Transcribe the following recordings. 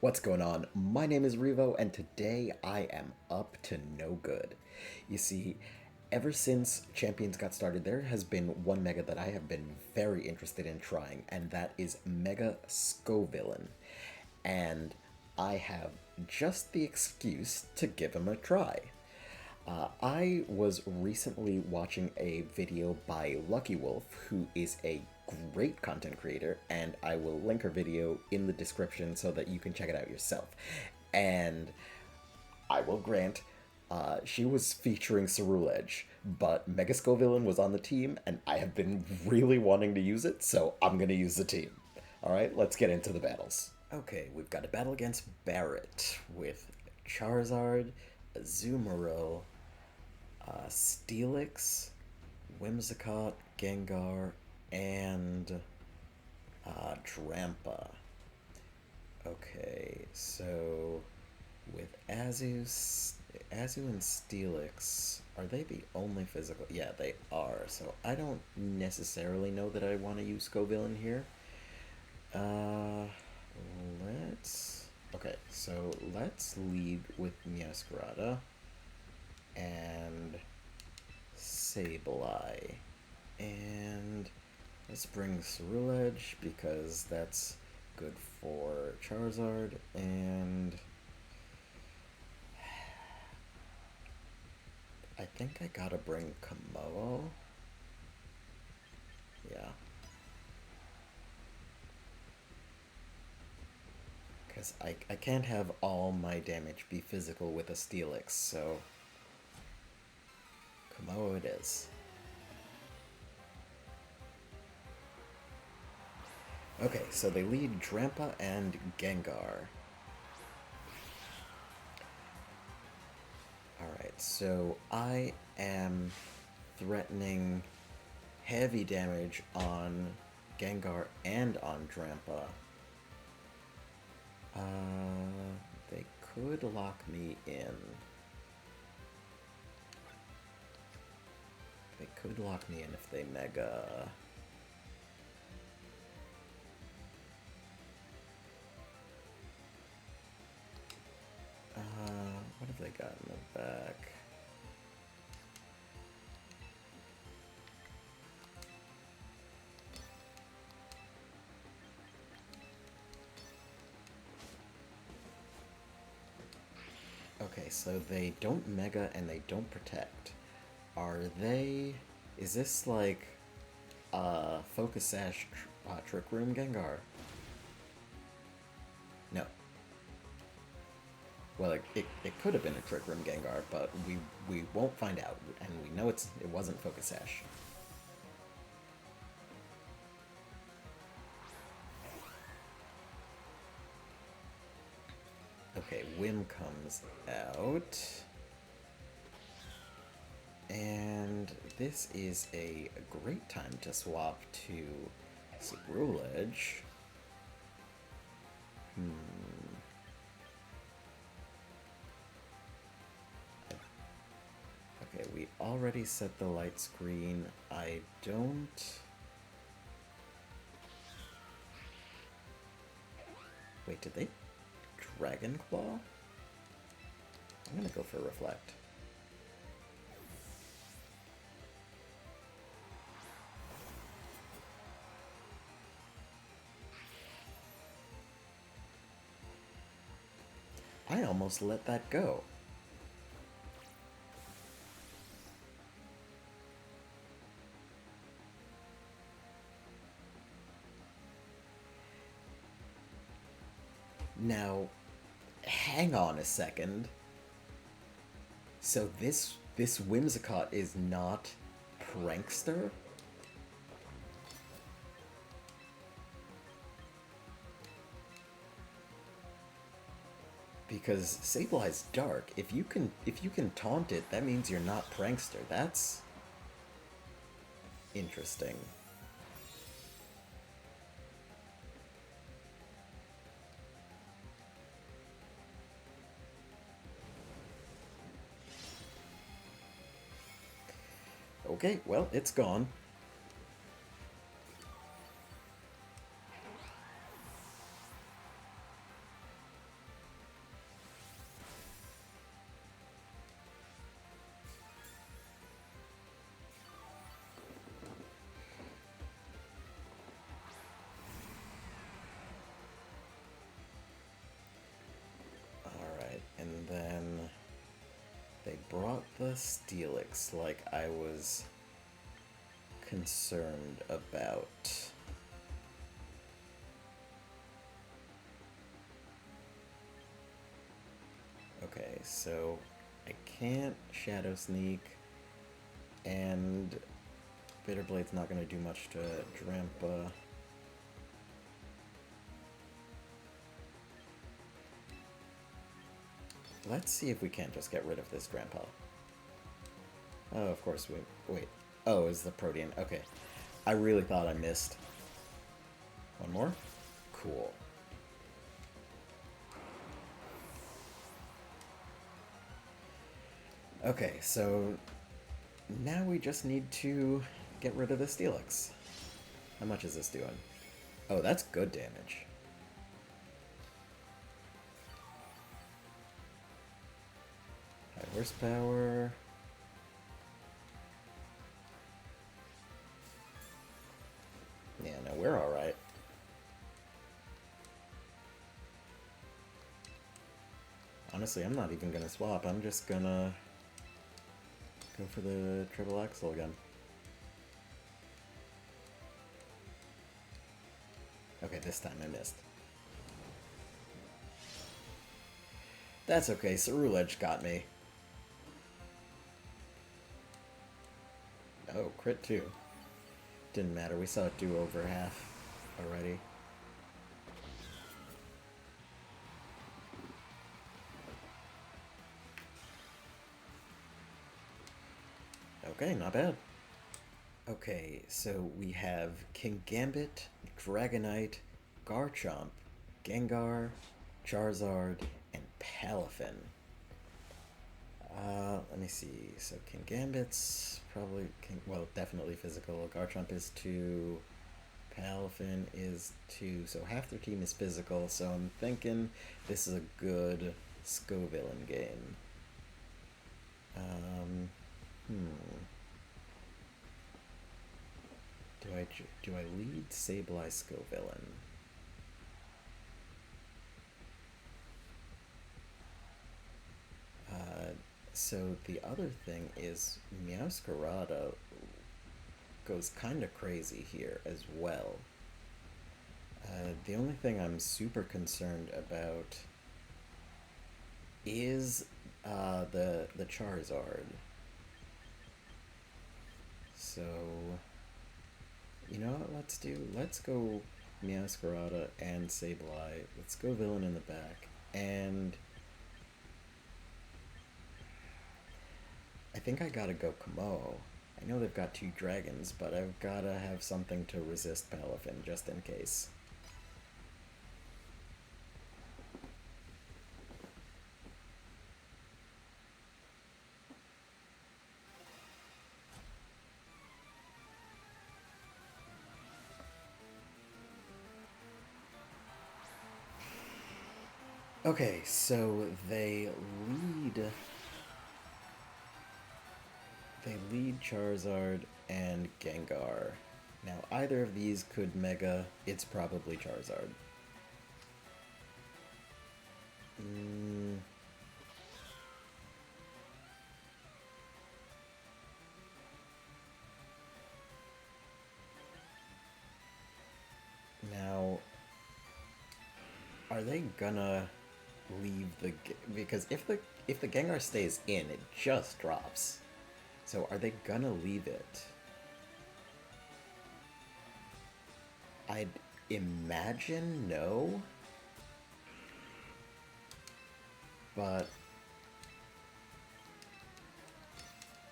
What's going on? My name is Revo, and today I am up to no good. You see, ever since Champions got started, there has been one mega that I have been very interested in trying, and that is Mega Scovillain. And I have just the excuse to give him a try. I was recently watching a video by LuckyWolf, who is a great content creator, and I will link her video in the description so that you can check it out yourself. And I will grant, she was featuring Ceruledge, but Mega Scovillain was on the team, and I have been really wanting to use it, so I'm gonna use the team. Alright, let's get into the battles. Okay, we've got a battle against Barret with Charizard, Azumarill, Steelix, Whimsicott, Gengar, and Drampa. Okay, so with Azu and Steelix, are they the only physical? Yeah, they are. So I don't necessarily know that I want to use Scovillain here. Uh, let's. Okay, so let's lead with Meowscarada and Sableye. And let's bring Ceruledge because that's good for Charizard. And I think I gotta bring Komodo. Yeah. Because I can't have all my damage be physical with a Steelix, so Komodo it is. Okay, so they lead Drampa and Gengar. Alright, so I am threatening heavy damage on Gengar and on Drampa. They could lock me in. They could lock me in if they Mega. What have they got in the back? Okay, so they don't Mega and they don't Protect. Are they... Is this like Focus Sash Trick Room Gengar? No. Well, it could have been a Trick Room Gengar, but we won't find out, and we know it wasn't Focus Sash. Okay, Whim comes out. And this is a great time to swap to Ceruledge. Okay, we already set the light screen. I don't... Wait, did they Dragon Claw? I'm gonna go for Reflect. I almost let that go. Now, hang on a second. So this Whimsicott is not Prankster? Because Sableye's dark. If you can taunt it, that means you're not Prankster. That's interesting. Okay, well, it's gone. brought the Steelix like I was concerned about. Okay, so I can't Shadow Sneak, and Bitterblade's not going to do much to Drampa. Let's see if we can't just get rid of this Grandpa. Oh, of course we... Wait. Oh, it's the Protean. Okay. I really thought I missed. One more? Cool. Okay, so now we just need to get rid of the Steelix. How much is this doing? Oh, that's good damage. High horsepower. Yeah, no, we're alright. Honestly, I'm not even gonna swap. I'm just gonna go for the triple axle again. Okay, this time I missed. That's okay, Ceruledge got me. Oh, crit too. Didn't matter, we saw it do over half already. Okay, not bad. Okay, so we have King Gambit, Dragonite, Garchomp, Gengar, Charizard, and Palafin. Let me see. So King Gambit's probably well, definitely physical. Garchomp is 2. Palafin is 2. So half their team is physical. So I'm thinking this is a good Scovillain game. Do I lead Sableye Scovillain? So the other thing is Meowscarada goes kind of crazy here as well. The only thing I'm super concerned about is the Charizard. So, you know what, let's go Meowscarada and Sableye. Let's go Villain in the back. And I think I gotta go Kamo. I know they've got 2 dragons, but I've gotta have something to resist Palafin just in case. Okay, so they lead Charizard and Gengar. Now, either of these could Mega. It's probably Charizard. Now, are they gonna leave the... Because if the Gengar stays in, it just drops. So are they gonna leave it? I'd imagine no. But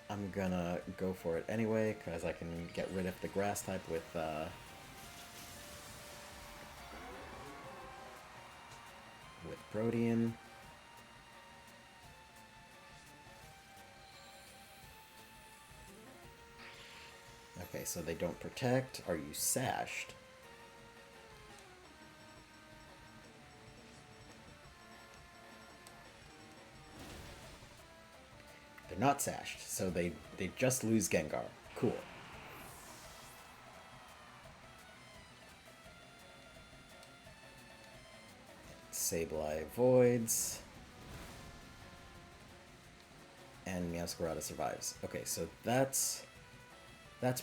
I'm gonna go for it anyway, because I can get rid of the grass type with Protean. Okay, so they don't protect. Are you sashed? They're not sashed, so they just lose Gengar. Cool. Sableye voids. And Meowscarada survives. Okay, so that's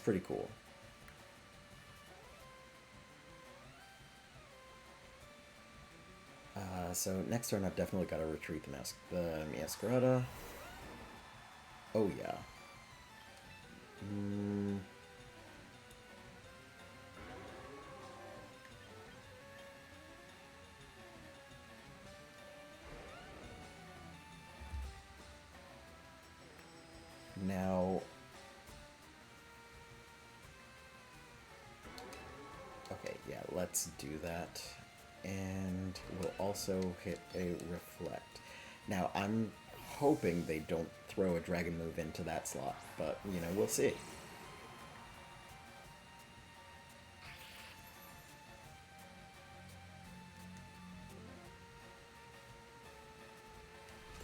pretty cool. So next turn I've definitely got to retreat the Meowscarada. Oh yeah. Now, okay, yeah, let's do that. And we'll also hit a Reflect. Now, I'm hoping they don't throw a Dragon move into that slot, but, you know, we'll see.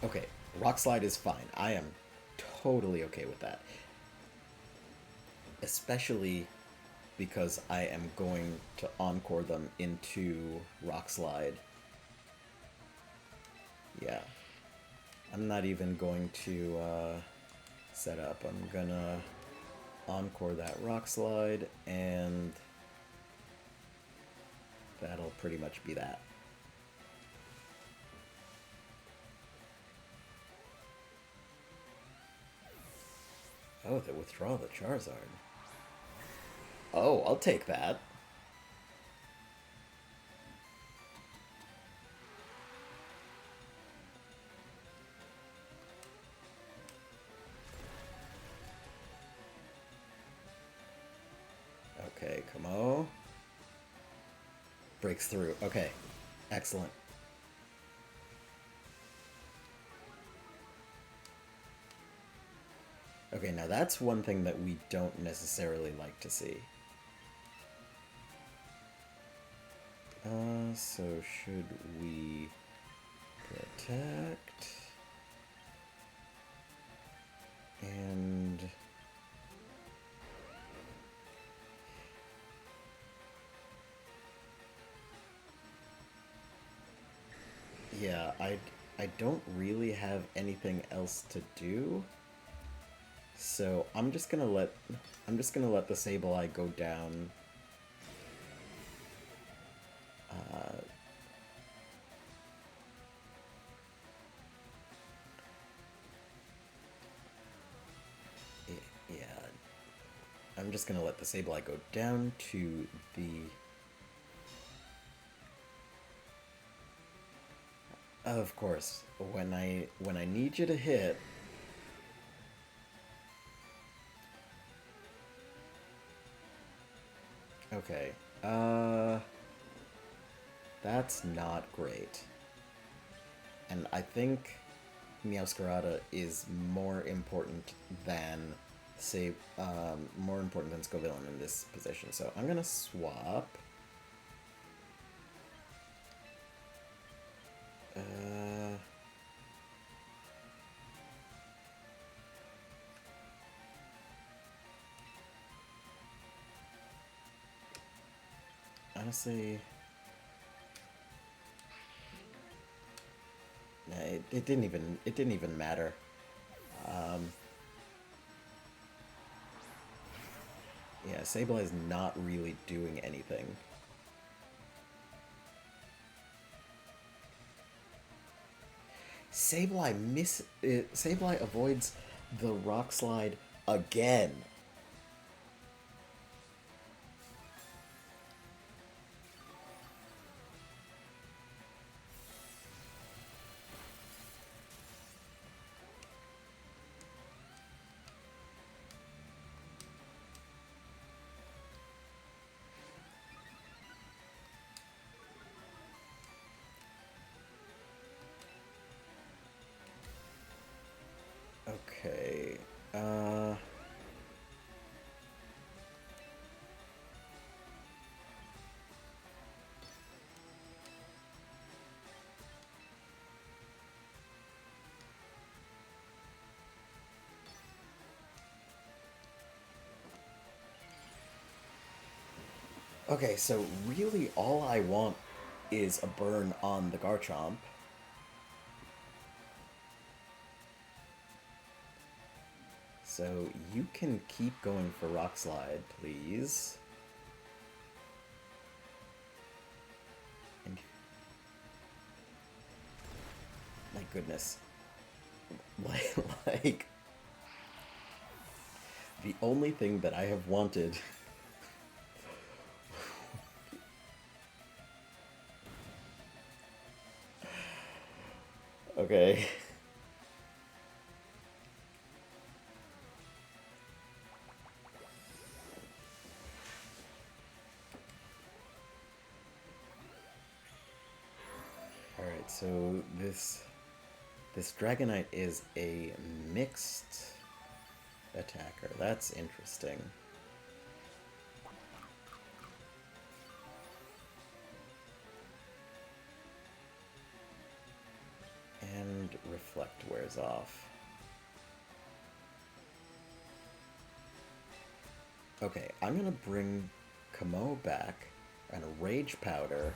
Okay, Rock Slide is fine. I am totally okay with that. Especially because I am going to Encore them into Rock Slide. Yeah. I'm not even going to set up. I'm gonna Encore that Rock Slide, and that'll pretty much be that. Oh, they withdraw the Charizard. Oh, I'll take that. Okay, come on. Breaks through. Okay, excellent. Okay, now that's one thing that we don't necessarily like to see. So should we protect? And yeah, I don't really have anything else to do. So I'm just gonna let the Sableye go down. Yeah, I'm just gonna let the Sableye go down to the. Of course, when I need you to hit. Okay. That's not great. And I think Meowscarada is more important than more important than Scovillain in this position. So I'm gonna swap. Honestly, nah, it didn't even matter. Yeah, Sableye is not really doing anything. Sableye avoids the Rock Slide again. Okay. Okay, so really all I want is a burn on the Garchomp. So you can keep going for Rock Slide, please. And my goodness. Like, the only thing that I have wanted. Okay. Alright, so this Dragonite is a mixed attacker. That's interesting. And Reflect wears off. Okay, I'm gonna bring Kamo back and a Rage Powder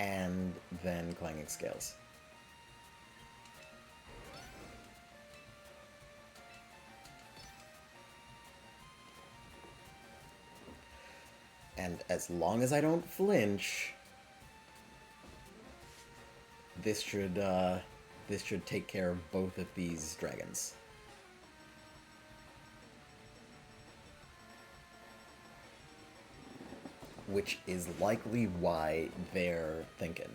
and then Clanging Scales. And as long as I don't flinch, this should take care of both of these dragons. Which is likely why they're thinking.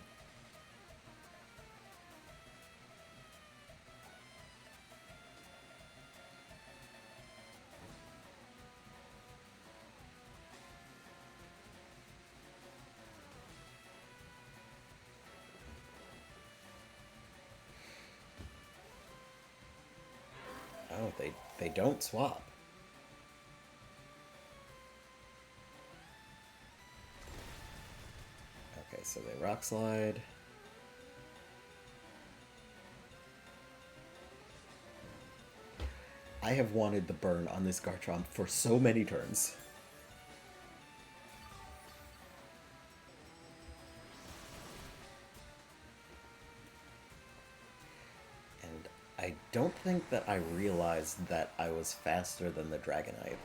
Oh, they don't swap. Okay, so they Rock Slide. I have wanted the burn on this Garchomp for so many turns. And I don't think that I realized that I was faster than the Dragonite.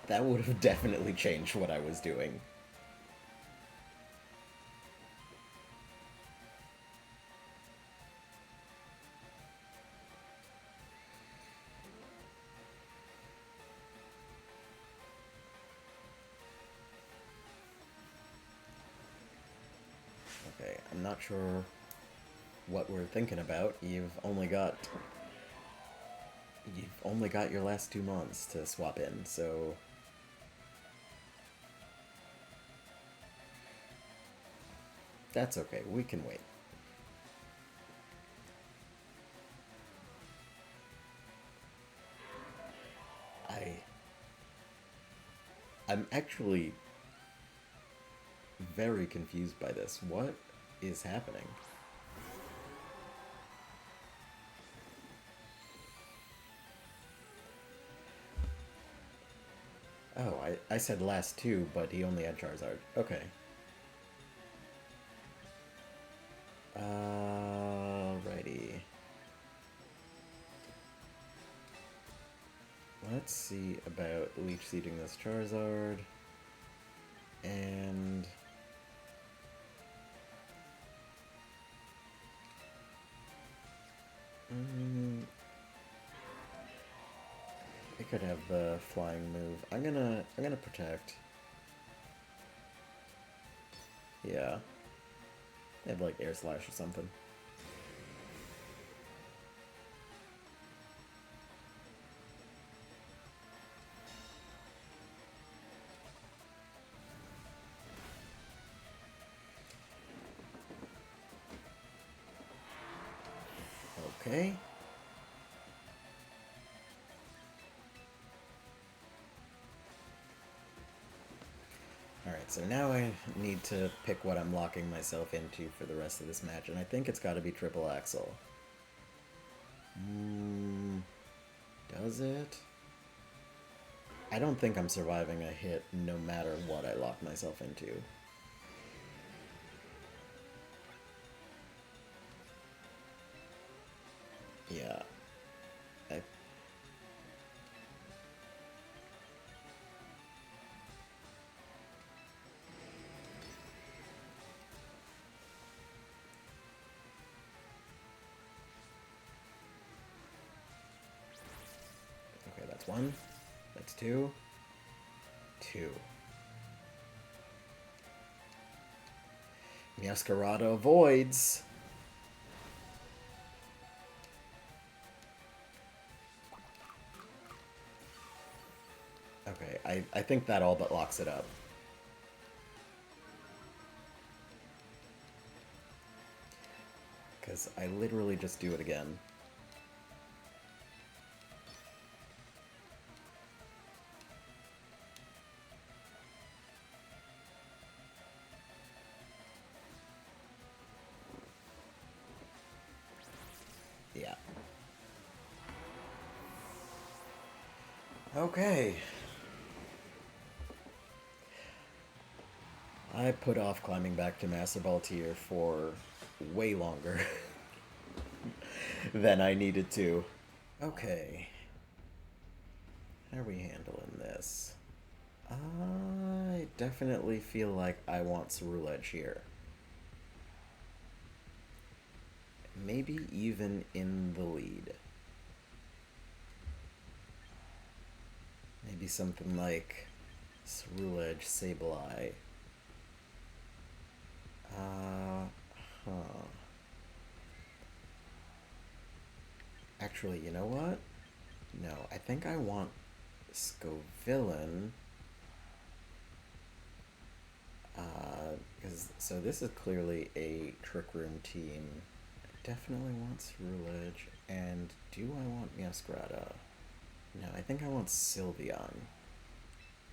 That would have definitely changed what I was doing. Okay, I'm not sure what we're thinking about. You've only got your last 2 months to swap in, so that's okay. We can wait. I'm actually very confused by this. What is happening? Oh, I said last 2, but he only had Charizard. Okay. Alrighty. Let's see about Leech Seeding this Charizard. And I could have the flying move. I'm gonna protect. Yeah. They have like Air Slash or something. Okay. Alright, so now I need to pick what I'm locking myself into for the rest of this match, and I think it's gotta be Triple Axle. Does it? I don't think I'm surviving a hit no matter what I lock myself into. Yeah. 1. That's 2. 2. Masquerada avoids. Okay, I think that all but locks it up. Because I literally just do it again. Yeah. Okay. I put off climbing back to Master Ball tier for way longer than I needed to. Okay. How are we handling this? I definitely feel like I want Ceruledge here. Maybe even in the lead. Maybe something like Ceruledge, Sableye. Huh. Actually, you know what? No, I think I want Scovillain. So this is clearly a Trick Room team. I definitely want Ceruledge. And do I want Masquerada? No, I think I want Sylveon.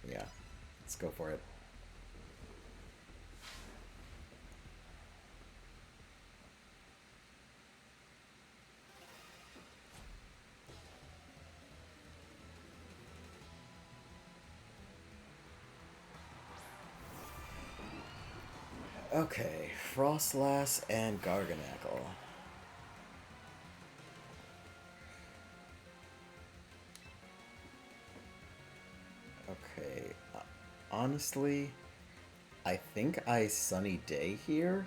Yeah, let's go for it. Okay, Frostlass and Garganacl. Okay, honestly, I think I Sunny Day here,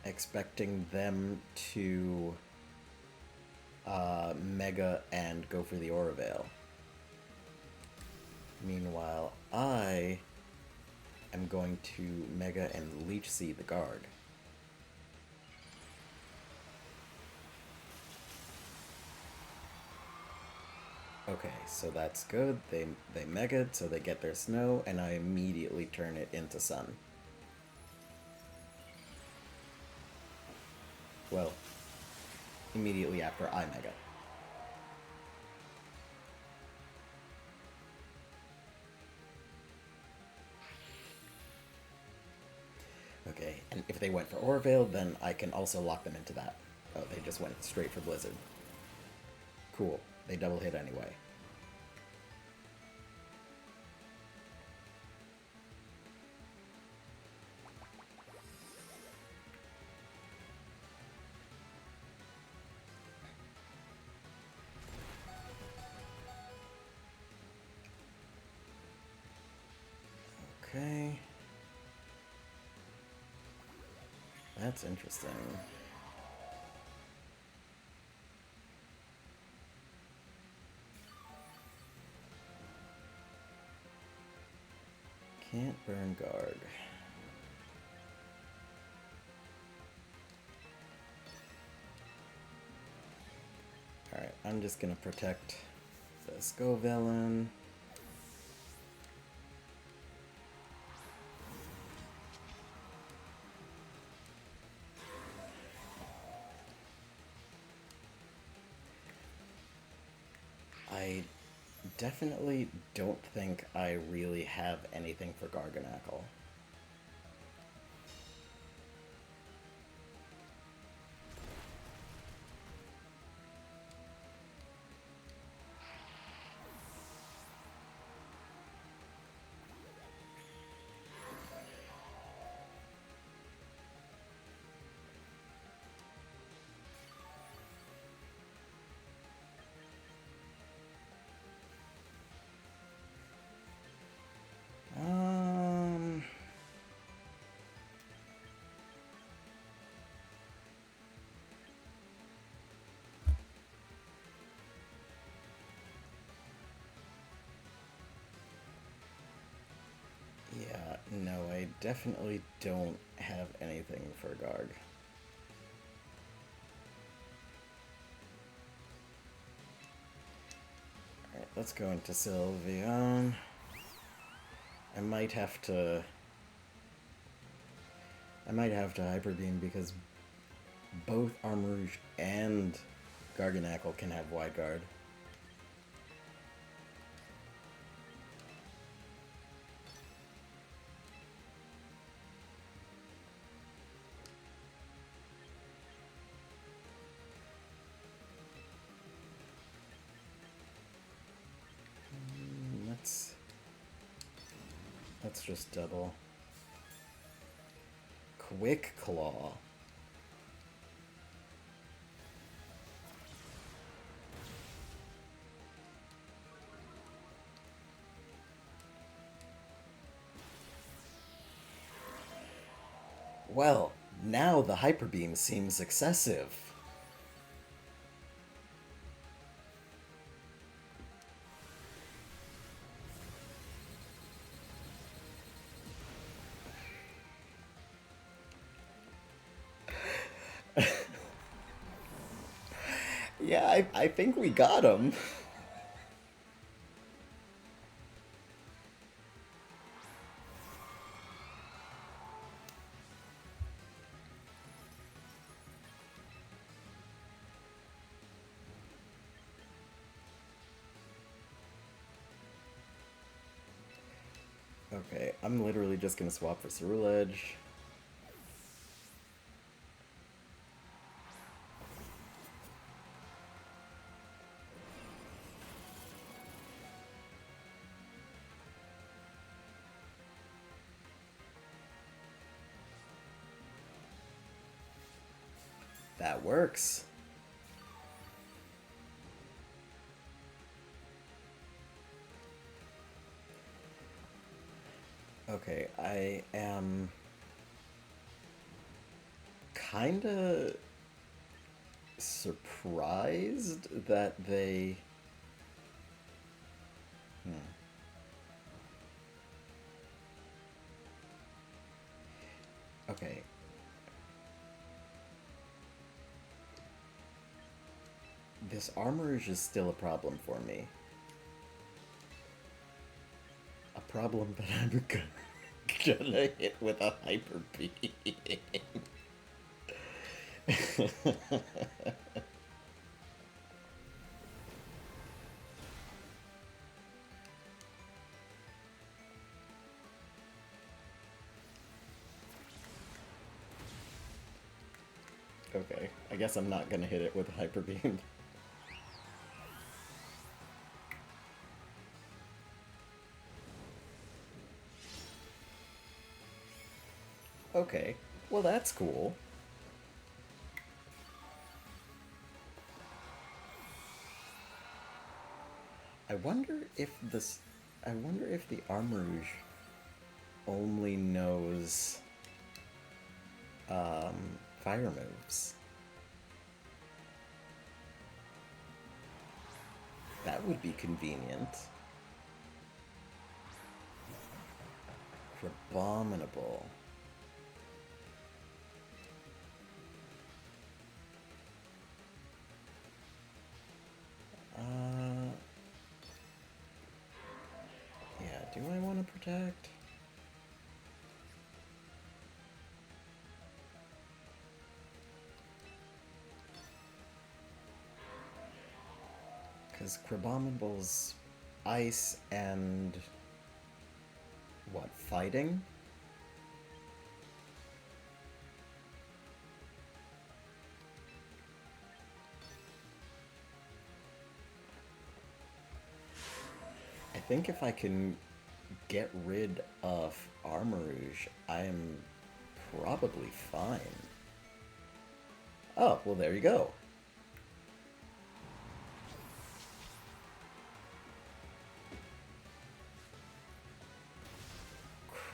expecting them to Mega and go for the Aura Veil. Meanwhile, I am going to Mega and Leech Seed the guard. Okay, so that's good. They Mega, so they get their Snow, and I immediately turn it into Sun. Well, immediately after I Mega. Okay, and if they went for Aura Veil, then I can also lock them into that. Oh, they just went straight for Blizzard. Cool. They double hit anyway. Okay. That's interesting. Can't burn guard. Alright, I'm just gonna protect the Scovillain. I definitely don't think I really have anything for Garganacl. definitely don't have anything for Garg. Alright, let's go into Sylveon. I might have to Hyper Beam because both Armarouge and Garganacl can have Wide Guard. Let's just double. Quick Claw. Well, now the Hyper Beam seems excessive. Yeah, I think we got him. Okay, I'm literally just gonna swap for Ceruledge. That works. Okay, I am kinda surprised that they... Okay. This Armarouge is still a problem for me. A problem that I'm gonna hit with a Hyper Beam. Okay, I guess I'm not gonna hit it with a Hyper Beam. Okay, well that's cool. I wonder if the Armarouge only knows fire moves. That would be convenient. Abominable. Yeah, do I want to protect? Because Crabominable's ice and... what, fighting? I think if I can get rid of Armarouge, I'm probably fine. Oh, well there you go.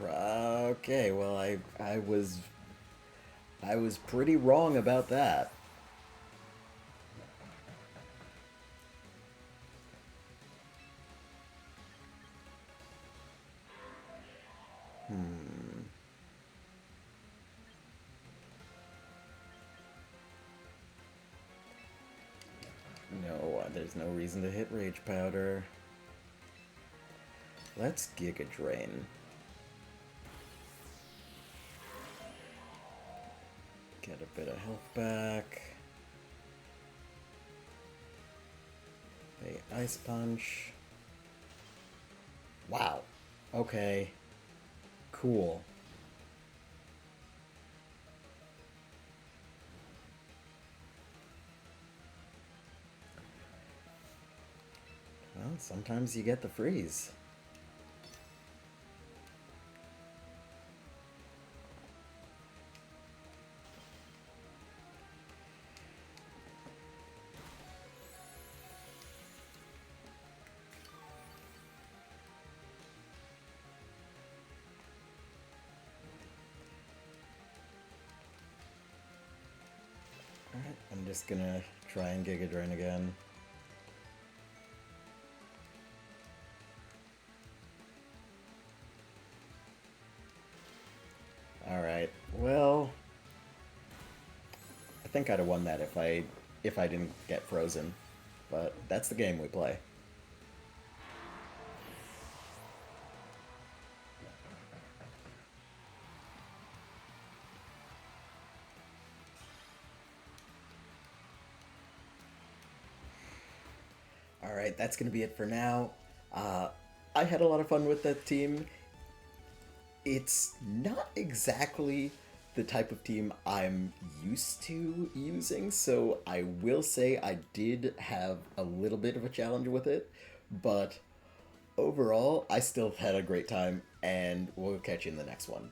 Okay, well I was pretty wrong about that. No, there's no reason to hit Rage Powder. Let's Giga Drain. Get a bit of health back. A Ice Punch. Wow. Okay. Cool. Well, sometimes you get the freeze. Alright, I'm just gonna try and Giga Drain again. Alright, well, I think I'd have won that if I didn't get frozen. But that's the game we play. Alright, that's going to be it for now. I had a lot of fun with that team. It's not exactly the type of team I'm used to using, so I will say I did have a little bit of a challenge with it, but overall, I still had a great time, and we'll catch you in the next one.